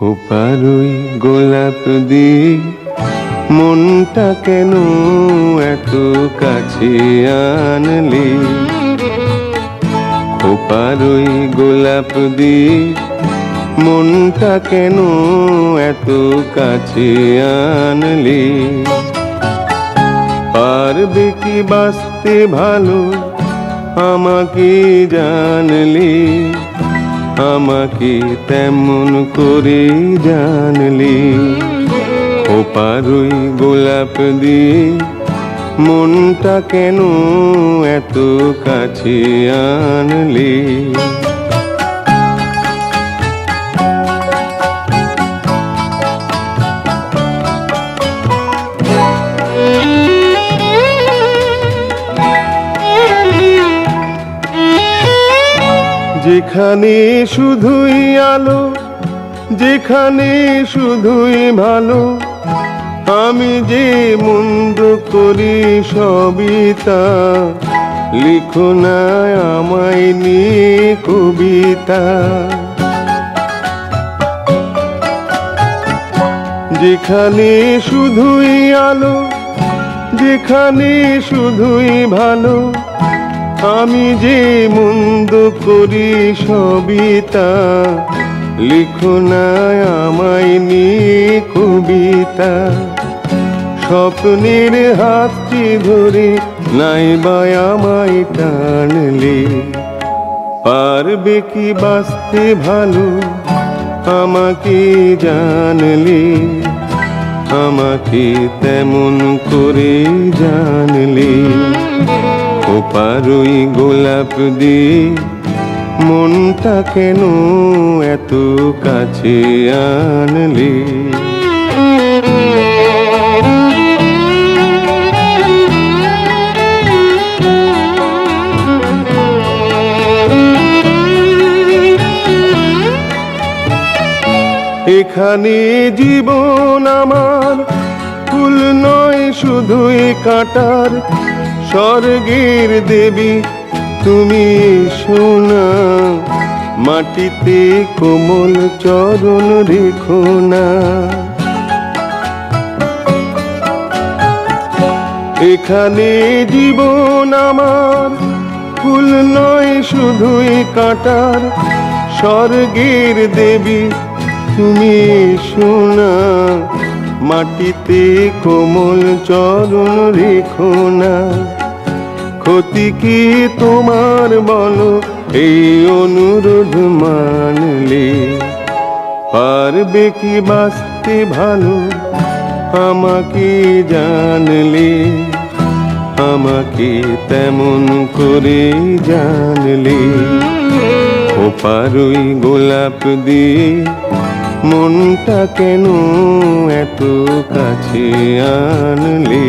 খোপারই গোলাপ দিয়ে মনটা কেন এত কাছে আনলি? খোপারই গোলাপ দিয়ে মনটা কেন এত কাছে আনলি? পারবে কি বাঁচতে ভালো আমাকে জানলি? আমাকে তেমন করে জানলি? খোপারই গোলাপ দিয়ে মনটা কেন এত কাছে আনলি? যেখানে শুধুই আলো, যেখানে শুধুই ভালো, আমি যে মন্দ করি সবই তা। লিখো না আমায় নিয়ে কবিতা। যেখানে শুধুই আলো, যেখানে শুধুই ভালো, আমি যে মন্দ করি সবই তা। লিখো না আমায় নিয়ে কবিতা। স্বপ্নের হাতটি ধরে নাইবা আমায় টানলে, পারবে কি বাঁচতে ভালো আমাকে জানলে? আমাকে তেমন করে জানলে? খোপারই গোলাপ দিয়ে মনটা কেন এত কাছে আনলি? এখানে জীবন আমার ফুল নয় শুধুই কাঁটার। স্বর্গের দেবী তুমি সোনা, মাটিতে কোমল চরণ রেখো না। এখানে জীবন আমার ফুল নয় শুধুই কাঁটার। স্বর্গের দেবী তুমি সোনা, মাটিতে কোমল চরণ রেখো না। ক্ষতি কি তোমার বলো এই অনুরোধ মানলে? পারবে কি বাঁচতে ভালো আমাকে জানলে? আমাকে তেমন করে জানলে? খোপারই গোলাপ দিয়ে মনটা কেন এত কাছে আনলে?